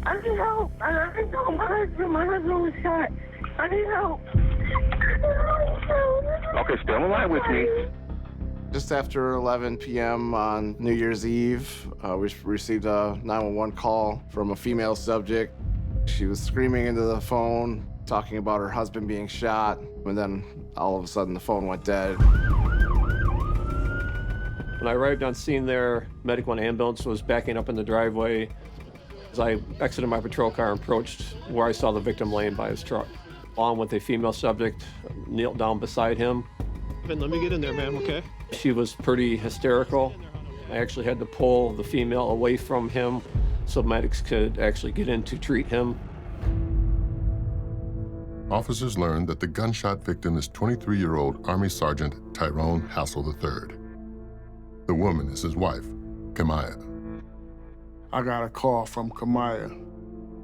I need help. I know my husband was shot. I need help. Okay, stay on the line with me. Just after 11 p.m. on New Year's Eve, we received a 911 call from a female subject. She was screaming into the phone, talking about her husband being shot, and then all of a sudden the phone went dead. When I arrived on scene there, medical and ambulance was backing up in the driveway. As I exited my patrol car and approached where I saw the victim laying by his truck, along with a female subject, knelt down beside him. Let me get in there, ma'am, okay? She was pretty hysterical. I actually had to pull the female away from him so medics could actually get in to treat him. Officers learned that the gunshot victim is 23-year-old Army Sergeant Tyrone Hassel III. The woman is his wife, Kamaya. I got a call from Kamaya.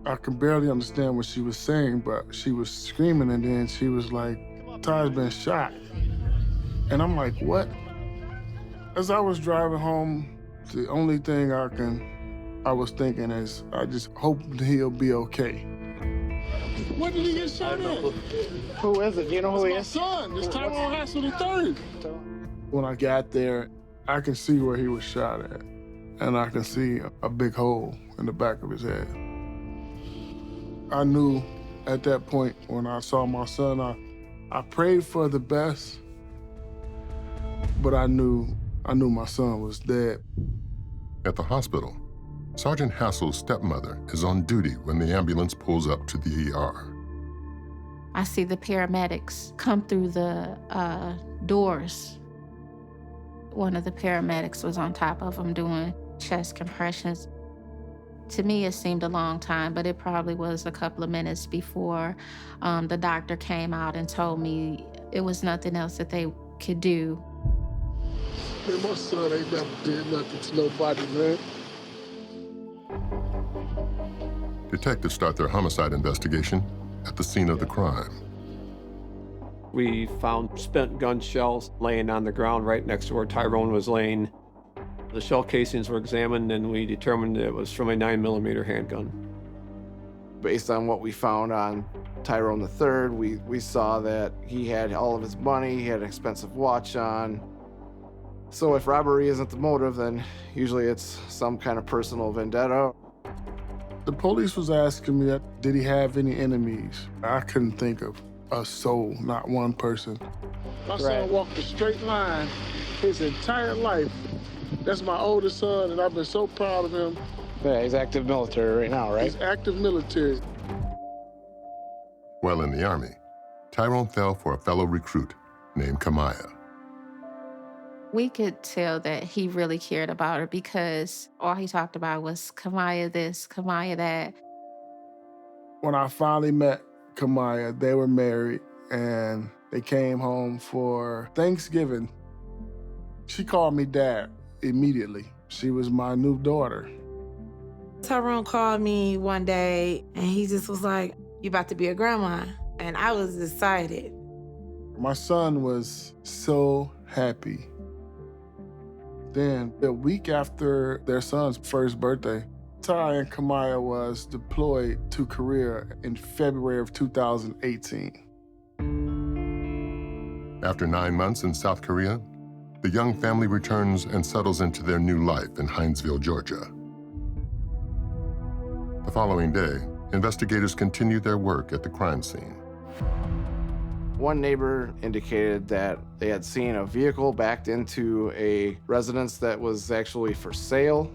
I could barely understand what she was saying, but she was screaming, and then she was like, Ty's been shot. And I'm like, what? As I was driving home, the only thing I was thinking is, I just hope he'll be okay. What did he get shot at? Who is it? Do you know who he is? My son. It's Tyrone Hassel III. When I got there, I can see where he was shot at, and I can see a big hole in the back of his head. I knew at that point when I saw my son, I prayed for the best, but I knew my son was dead. At the hospital, Sergeant Hassel's stepmother is on duty when the ambulance pulls up to the ER. I see the paramedics come through the doors. One of the paramedics was on top of him doing chest compressions. To me, it seemed a long time, but it probably was a couple of minutes before the doctor came out and told me it was nothing else that they could do. Man, my son ain't never did nothing to nobody, man. Detectives start their homicide investigation at the scene of the crime. We found spent gun shells laying on the ground right next to where Tyrone was laying. The shell casings were examined, and we determined it was from a 9mm handgun. Based on what we found on Tyrone III, we saw that he had all of his money, he had an expensive watch on. So if robbery isn't the motive, then usually it's some kind of personal vendetta. The police was asking me, did he have any enemies? I couldn't think of a soul, not one person. My son walked a straight line his entire life. That's my oldest son, and I've been so proud of him. Yeah, he's active military right now, right? He's active military. While in the Army, Tyrone fell for a fellow recruit named Kamaya. We could tell that he really cared about her because all he talked about was Kamaya this, Kamaya that. When I finally met Kamaya, they were married, and they came home for Thanksgiving. She called me dad immediately. She was my new daughter. Tyrone called me one day, and he just was like, "You about to be a grandma?" And I was excited. My son was so happy. Then, a week after their son's first birthday, Ty and Kamaya was deployed to Korea in February of 2018. After 9 months in South Korea, the young family returns and settles into their new life in Hinesville, Georgia. The following day, investigators continued their work at the crime scene. One neighbor indicated that they had seen a vehicle backed into a residence that was actually for sale.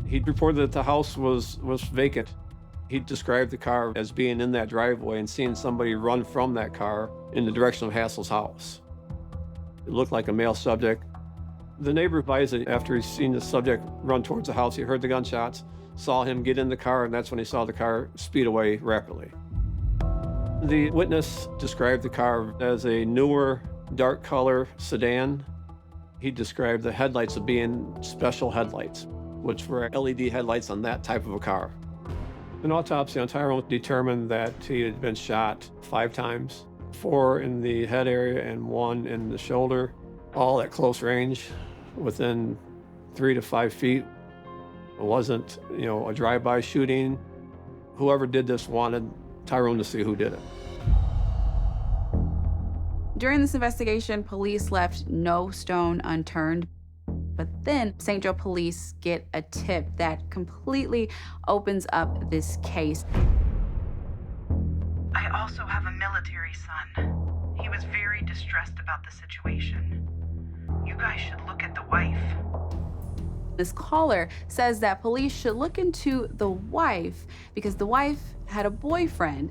He reported that the house was vacant. He described the car as being in that driveway and seeing somebody run from that car in the direction of Hassel's house. It looked like a male subject. The neighbor advised that after he'd seen the subject run towards the house, he heard the gunshots, saw him get in the car, and that's when he saw the car speed away rapidly. The witness described the car as a newer, dark color sedan. He described the headlights as being special headlights, which were LED headlights on that type of a car. An autopsy on Tyrone determined that he had been shot 5 times, 4 in the head area and 1 in the shoulder, all at close range, within 3 to 5 feet. It wasn't, a drive-by shooting. Whoever did this wanted Tyrone to see who did it. During this investigation, police left no stone unturned. But then St. Joe police get a tip that completely opens up this case. I also have a military son. He was very distressed about the situation. You guys should look at the wife. This caller says that police should look into the wife because the wife had a boyfriend.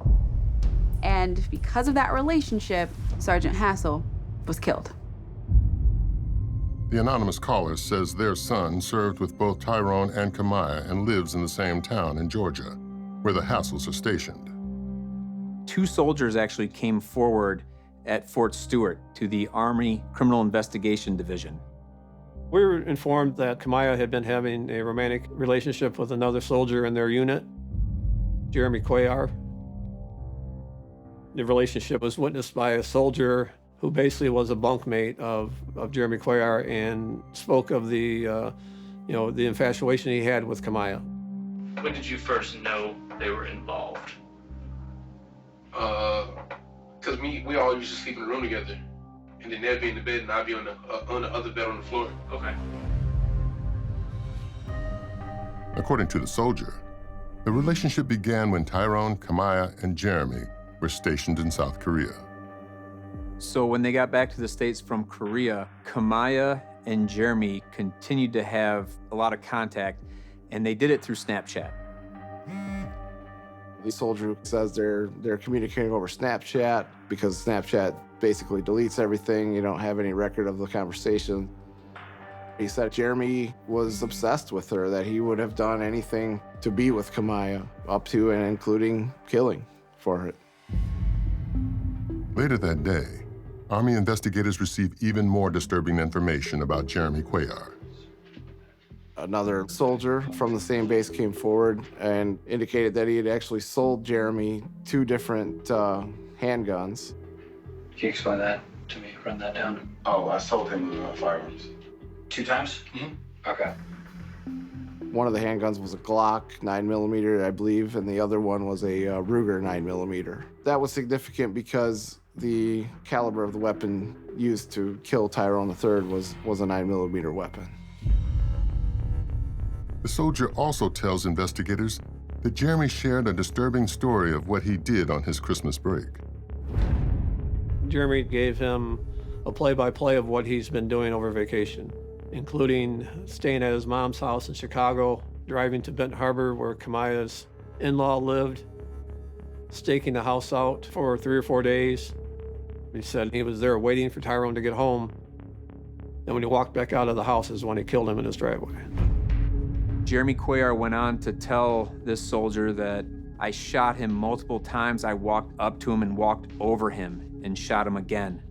And because of that relationship, Sergeant Hassel was killed. The anonymous caller says their son served with both Tyrone and Kamaya and lives in the same town in Georgia, where the Hassels are stationed. 2 soldiers actually came forward at Fort Stewart to the Army Criminal Investigation Division. We were informed that Kamaya had been having a romantic relationship with another soldier in their unit, Jeremy Cuellar. The relationship was witnessed by a soldier who basically was a bunkmate of Jeremy Cuellar and spoke of the infatuation he had with Kamaya. When did you first know they were involved? Because we all used to sleep in the room together. And then they'd be in the bed and I'd be on the other bed on the floor. Okay. According to the soldier, the relationship began when Tyrone, Kamaya, and Jeremy were stationed in South Korea. So when they got back to the States from Korea, Kamaya and Jeremy continued to have a lot of contact, and they did it through Snapchat. The soldier says they're communicating over Snapchat because Snapchat basically deletes everything. You don't have any record of the conversation. He said Jeremy was obsessed with her, that he would have done anything to be with Kamaya, up to and including killing for it. Later that day, Army investigators received even more disturbing information about Jeremy Cuellar. Another soldier from the same base came forward and indicated that he had actually sold Jeremy 2 different handguns. Can you explain that to me? Run that down. Oh, I sold him firearms. 2 times? Mm-hmm. Okay. One of the handguns was a Glock 9mm, I believe, and the other one was a Ruger 9mm. That was significant because the caliber of the weapon used to kill Tyrone III was a 9mm weapon. The soldier also tells investigators that Jeremy shared a disturbing story of what he did on his Christmas break. Jeremy gave him a play-by-play of what he's been doing over vacation, including staying at his mom's house in Chicago, driving to Benton Harbor where Kamaya's in-law lived, staking the house out for 3 or 4 days. He said he was there waiting for Tyrone to get home, and when he walked back out of the house is when he killed him in his driveway. Jeremy Cuellar went on to tell this soldier that I shot him multiple times. I walked up to him and walked over him and shot him again.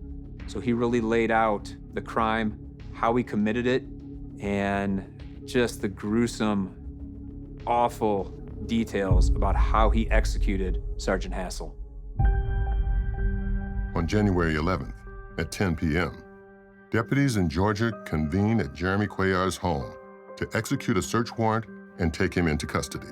So he really laid out the crime, how he committed it, and just the gruesome, awful details about how he executed Sergeant Hassel. On January 11th, at 10 p.m., deputies in Georgia convene at Jeremy Cuellar's home to execute a search warrant and take him into custody.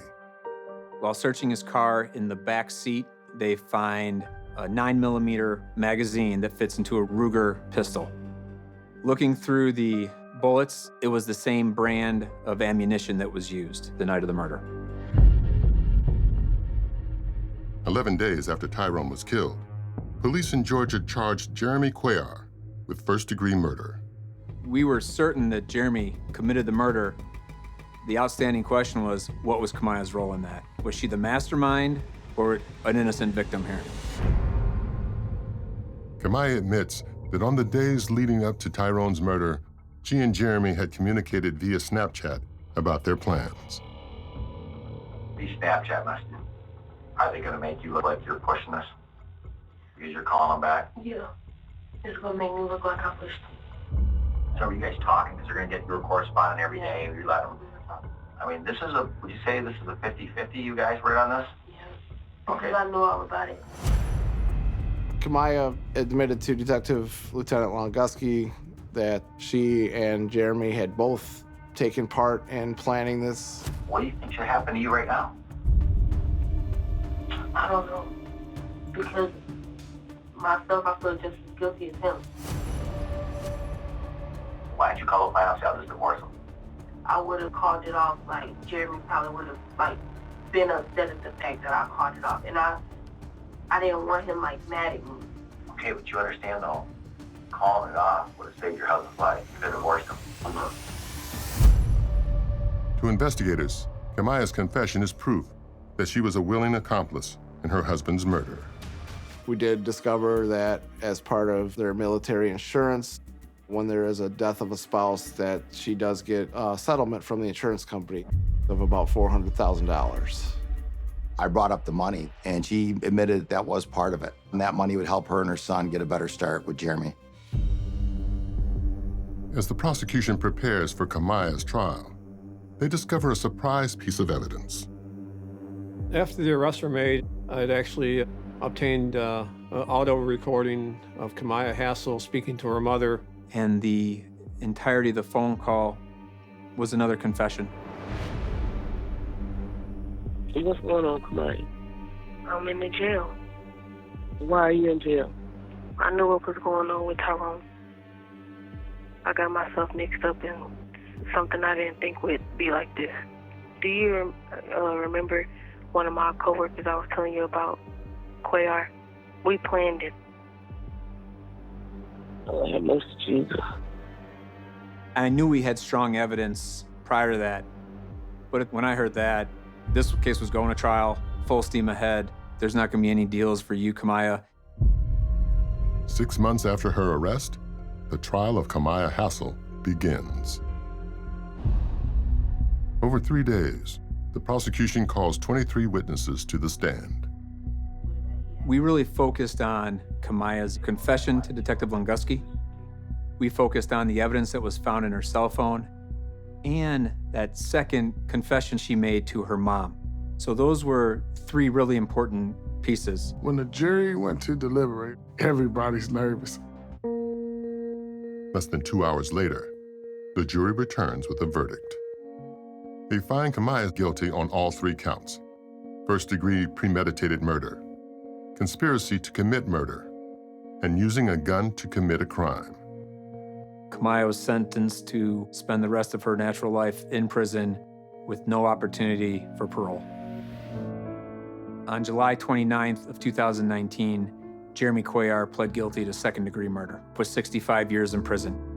While searching his car, in the back seat, they find a 9mm magazine that fits into a Ruger pistol. Looking through the bullets, it was the same brand of ammunition that was used the night of the murder. 11 days after Tyrone was killed, police in Georgia charged Jeremy Cuellar with first-degree murder. We were certain that Jeremy committed the murder. The outstanding question was, what was Kamaya's role in that? Was she the mastermind or an innocent victim here? Kamaya admits that on the days leading up to Tyrone's murder, she and Jeremy had communicated via Snapchat about their plans. These Snapchat messages, are they gonna make you look like you're pushing us? Because you're calling them back? Yeah. It's gonna make me look like I pushed them. So are you guys talking? Because they're gonna get your correspondent every day, and you let them. I mean, this is a, would you say this is a 50-50 you guys were on this? Yeah. Okay. I know all about it. Kamaya admitted to Detective Lieutenant Longuski that she and Jeremy had both taken part in planning this. What do you think should happen to you right now? I don't know. Because myself, I feel just as guilty as him. Why didn't you call the find out this divorce him? I would have called it off, like, Jeremy probably would have, like, been upset at the fact that I called it off. And I didn't want him, like, mad at me. Okay, but you understand, though, calling it off would have saved your husband's life. You could have divorced him. To investigators, Kamaya's confession is proof that she was a willing accomplice in her husband's murder. We did discover that as part of their military insurance, when there is a death of a spouse, that she does get a settlement from the insurance company of about $400,000. I brought up the money, and she admitted that was part of it. And that money would help her and her son get a better start with Jeremy. As the prosecution prepares for Kamaya's trial, they discover a surprise piece of evidence. After the arrests were made, I'd actually obtained an audio recording of Kamaya Hassel speaking to her mother. And the entirety of the phone call was another confession. What's going on, Kamaya? I'm in the jail. Why are you in jail? I knew what was going on with Tyrone. I got myself mixed up in something I didn't think would be like this. Do you remember one of my coworkers I was telling you about, Cuellar? We planned it. Oh, have mercy, Jesus. I knew we had strong evidence prior to that, but when I heard that, this case was going to trial, full steam ahead. There's not going to be any deals for you, Kamaya. 6 months after her arrest, the trial of Kamaya Hassel begins. Over 3 days, the prosecution calls 23 witnesses to the stand. We really focused on Kamaya's confession to Detective Lunguski. We focused on the evidence that was found in her cell phone and that second confession she made to her mom. So those were 3 really important pieces. When the jury went to deliberate, everybody's nervous. Less than 2 hours later, the jury returns with a verdict. They find Kamaya guilty on all 3 counts: first-degree premeditated murder, conspiracy to commit murder, and using a gun to commit a crime. Kamaya was sentenced to spend the rest of her natural life in prison with no opportunity for parole. On July 29th of 2019, Jeremy Cuellar pled guilty to second-degree murder, with 65 years in prison.